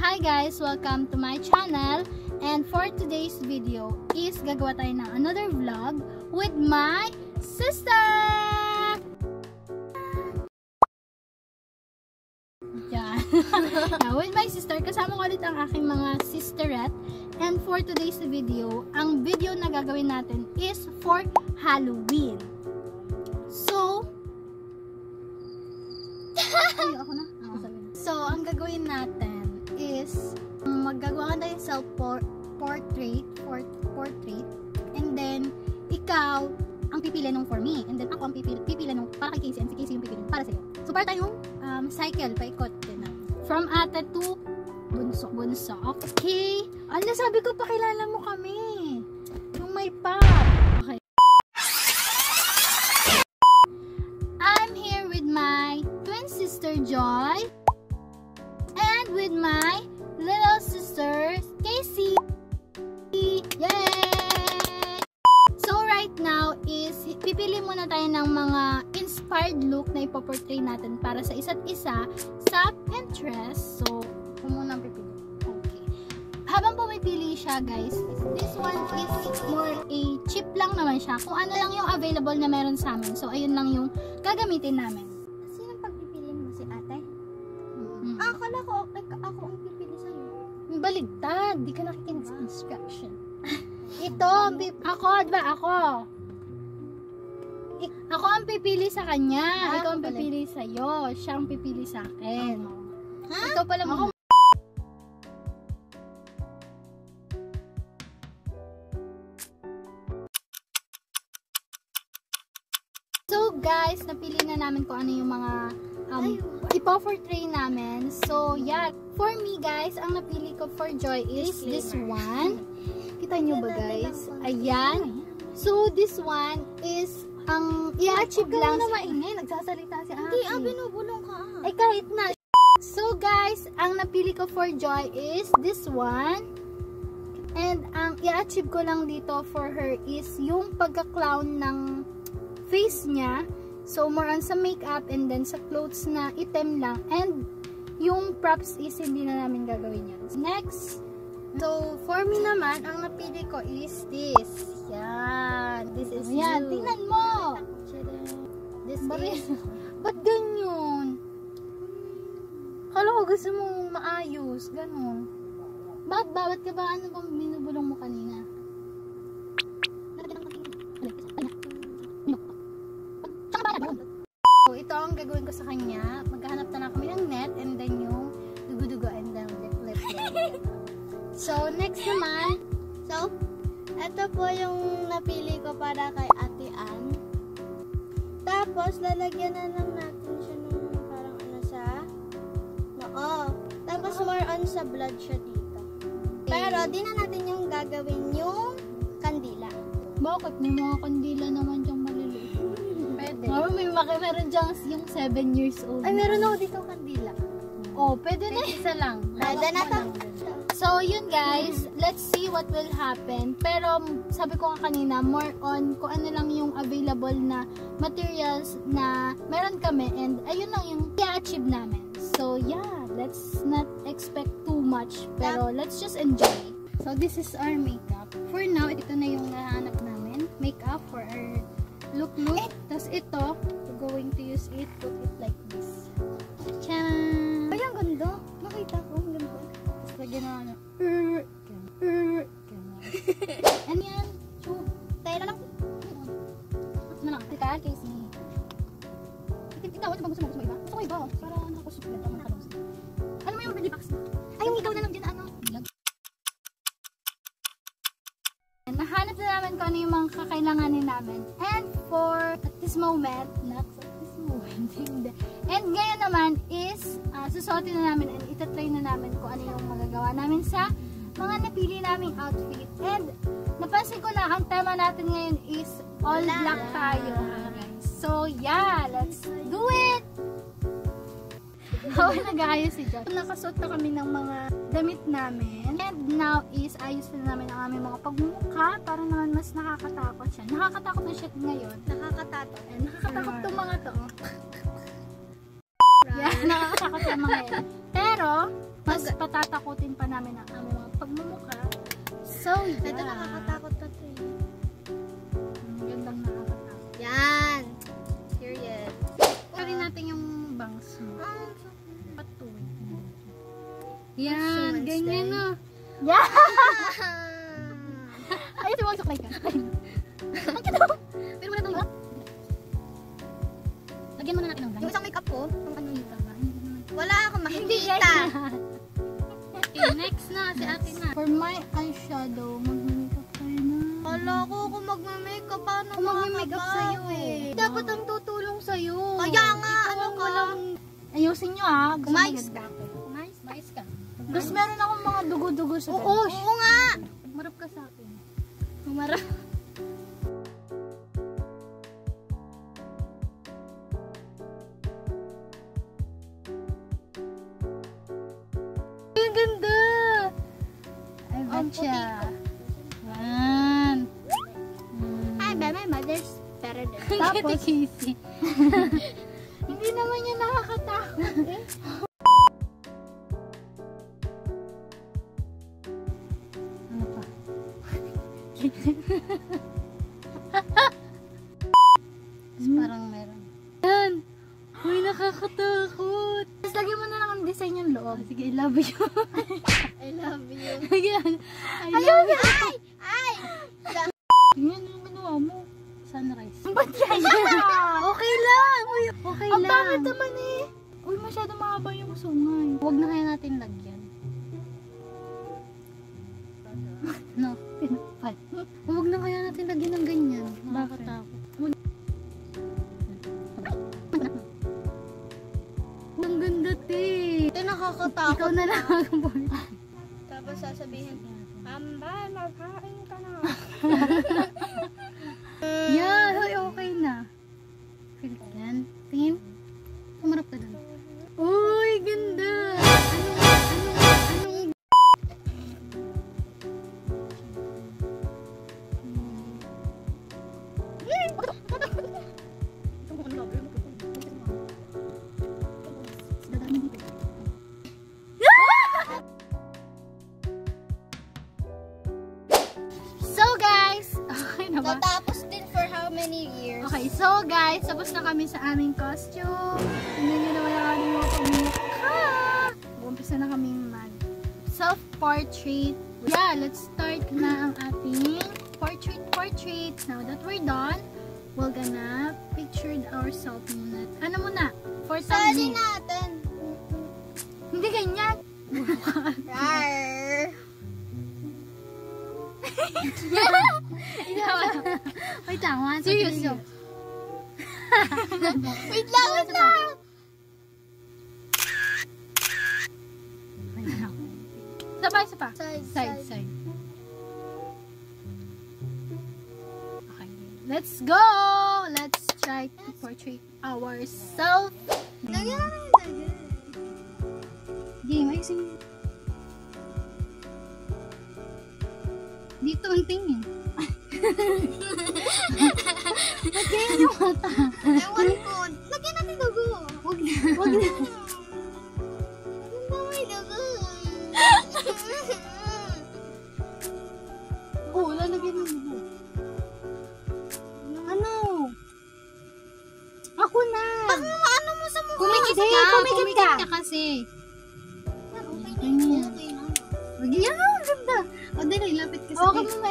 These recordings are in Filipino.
Hi guys! Welcome to my channel, and for today's video is gagawa tayo ng another vlog with my sister! Yan. Now, with my sister, kasama ko ulit ang aking mga sisterette, and for today's video, ang video na gagawin natin is for Halloween. So, So, ang gagawin natin is maggagawa ka tayo self-portrait, and then ikaw ang pipili nung for me, and then ako ang pipili nung para kay Casey, and si Casey yung pipili para sa'yo. So, para tayong cycle, paikot din. From ate to bunso. Okay. Ano sabi ko, pakilala mo kami. Yung may pop. Okay. I'm here with my twin sister, Joy. And with my little sister, Casey. Yay! So right now is pipili muna tayo ng mga inspired look na ipoportray natin para sa isa't isa sa Pinterest. So, muna ang pipili. Okay. Habang pumipili siya, guys, this one is more a cheap lang naman siya. Kung ano lang yung available na meron sa amin. So, ayun lang yung gagamitin namin. Sino pagpipiliin mo, si ate? Akala ko ako ang pipili sa'yo. Baligtad, di ka nakikinig sa instruction. Ito, ako, diba ako? Ako ang pipili sa kanya, ikaw ang pipili sa'yo, siya ang pipili sa akin. Ha? Ikaw pala mo. So guys, napili na namin kung ano yung mga ipo-portray namin. So yeah, for me guys, ang napili ko for Joy is this one. Kita nyo ba guys? Ayan. So this one is ang i-achieve lang na maingay, nagsasalita si ate. Hindi, binubulong ka. Ay kahit na. So guys, ang napili ko for Joy is this one. And ang i-achieve ko lang dito for her is yung pagka-clown ng face niya. So, more on sa makeup and then sa clothes na item lang. And yung props is hindi na namin gagawin yun. Next. So, for me naman, ang napili ko is this. Yan. This is yan. Tingnan mo. This is... Ba't ganyan? Kala ko gusto mong maayos. Ganon. Bakit ka ba? Ano bang binubulong mo kanina? So, ito ang gagawin ko sa kanya. Maghahanap na kami ng net and then yung dugo-dugo and then lip. So, next naman. So, ito po yung napili ko para kay Ate Ann. Tapos, lalagyan na lang natin siya ng parang ano sa noo. Tapos, more on sa blood siya dito. Pero, di na natin yung gagawin yung kandila. Bakit? May mga kandila naman dyang maliliit. Pwede. Meron dyang yung 7 years old. Ay, meron ako dito kandila. Oh, pwede na. Isa lang. Pwede na to. So, yun guys. Let's see what will happen. Pero, sabi ko nga kanina, more on kung ano lang yung available na materials na meron kami. And, ayun lang yung i-achieve namin. So, yeah. Let's not expect too much. Pero, let's just enjoy. So, this is our makeup. For now, ito na yung nahanap namin. Makeup for our look. Tapos ito, we're going to use it, put it like this. Tcharan! Ay, ang ganda. Nakita ko, ang ganda. Tapos lagyan na ano. Ano yan? Tube. Tayo na lang. Ano lang? Tika, Casey. Ikaw, ano ba gusto mo? Gusto ko iba. Para nakakusuplet ang nakalong. Ano mo yung ready box? Ay, yung ikaw na lang dyan, ano? Nahanap na namin kung ano yung mga kakailanganin namin. And for at this moment, not at this moment, hindi. And ngayon naman is, susuotin na namin and itatry na namin kung ano yung magagawa namin sa mga napili naming outfit. And napansin ko na ang tema natin ngayon is all black tayo. So yeah, let's do it! How nag-aayos si Josh? Nakasuot na kami ng mga damit namin. And now is ayos na namin ang aming mga pagmumukha para naman mas nakakatakot siya. Nakakatakot na siya ngayon. Nakakatakot. Nakakatakot itong mga to. Yeah, nakakatakot yung mga yan. Pero, Mas patatakutin pa namin ang aming mga pagmumukha. So, yeah. Ito nakakatakot na to eh. Ang gandang nakakatakot. Yan. Period. Pwede natin yung bangs mo. Patuloy. Yan, ganyan na. Yeah! Ay, si Wonsok like ka. Ang ganda. Pero wala itong lagyan mo na natin ng blank. Yung isang makeup ko, Ang ano yung tama. wala akong makikita. Okay, next na. Si ate na. For my eyeshadow, mag-makeup tayo na. Kala ko kung magme-makeup, paano Kung mag-makeup sa'yo eh. Dapat ang tutulong sa'yo. Kaya nga, Ikaw ano ang ka? walang- Ayusin nyo ah. Gusto Kumayos mo ka. ganda? Mais ka. Tapos meron akong mga dugo-dugo sa Oo, oo nga. Marap ka sa akin. Umarap. Ang ganda! Ay, Ang batya. puti Yan. Hi, but my mother's better than Tapos, hindi naman niya nakakatakot eh. Ano pa? Tapos parang meron. Yan! Uy, nakakatakot! Tapos lagyan mo na lang ang design yung loob. Sige, I love you. I love you. Ayan. Ayun! Ay! Ay! Tingnan yung ginawa mo. Sunrise. Ba't yan? Okay lang! Uy, okay Ang lang. pangit naman eh. Uy, masyado mahaba yung sungay. Huwag na kaya natin lagyan. No, pinapal. Huwag na kaya natin lagyan ng ganyan. Nakakatakot. Ang ganda, te. Ito nakakatakot. Ikaw na lang ang board. Tapos sasabihin, Ambal, magkain ka na. Yan, hoy, okay na. Feel ka yan. Tingin. Pumarap ka doon. Uy, ganda. Anong So guys, okay na ba? Natapos din for how many years? Okay, so guys, tapos na kami sa aming costume. Tingnan nyo naman ang aming mga pagmukha. Umpisa na kami mag self-portrait. Yeah, let's start na ang ating portrait. Now that we're done, we're gonna picture ourselves muna. Ano muna? For Sali thumbnail. natin. Hindi ganyan. Rar. Wait lang, one, Serious two, yun. Wait lang. Isa pa. Side. Side. Okay. Let's go! Let's try to portray ourselves. Lagyan natin. Game, ayusin mo. Dito ang tingin. Lagyan yung mata. Ewan ko. Lagyan natin dugo. Huwag na. Huwag na. May dugo. Oo, lalagyan mo mo. Ano? Ako na. Baka ano mo sa mukha? Kumikit ka kasi. Okay na. Wag yan, ang ganda. O, dali, lapit ka sa Okay mo na.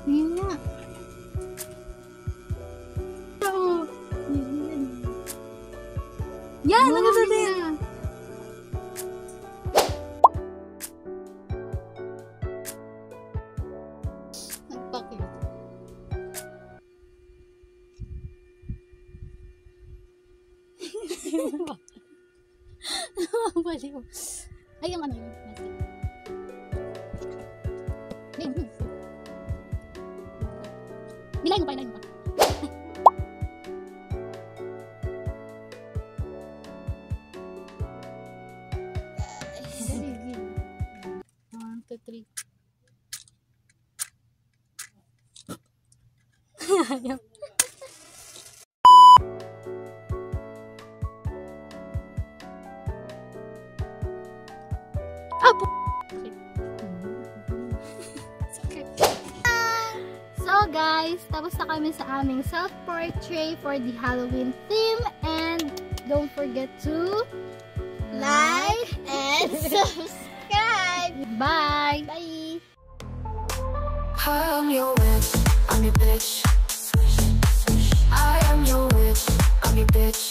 Yun nga. Oo. Yan, ang ganda din. Nagpakit. Baliw. Ay, yung ano yun. Bilay mo pa. So guys, tapos na kami sa aming self-portrait for the Halloween theme, and don't forget to Like and subscribe. Bye! Bye. I'm your witch, I'm your bitch. I am your witch, I'm your bitch.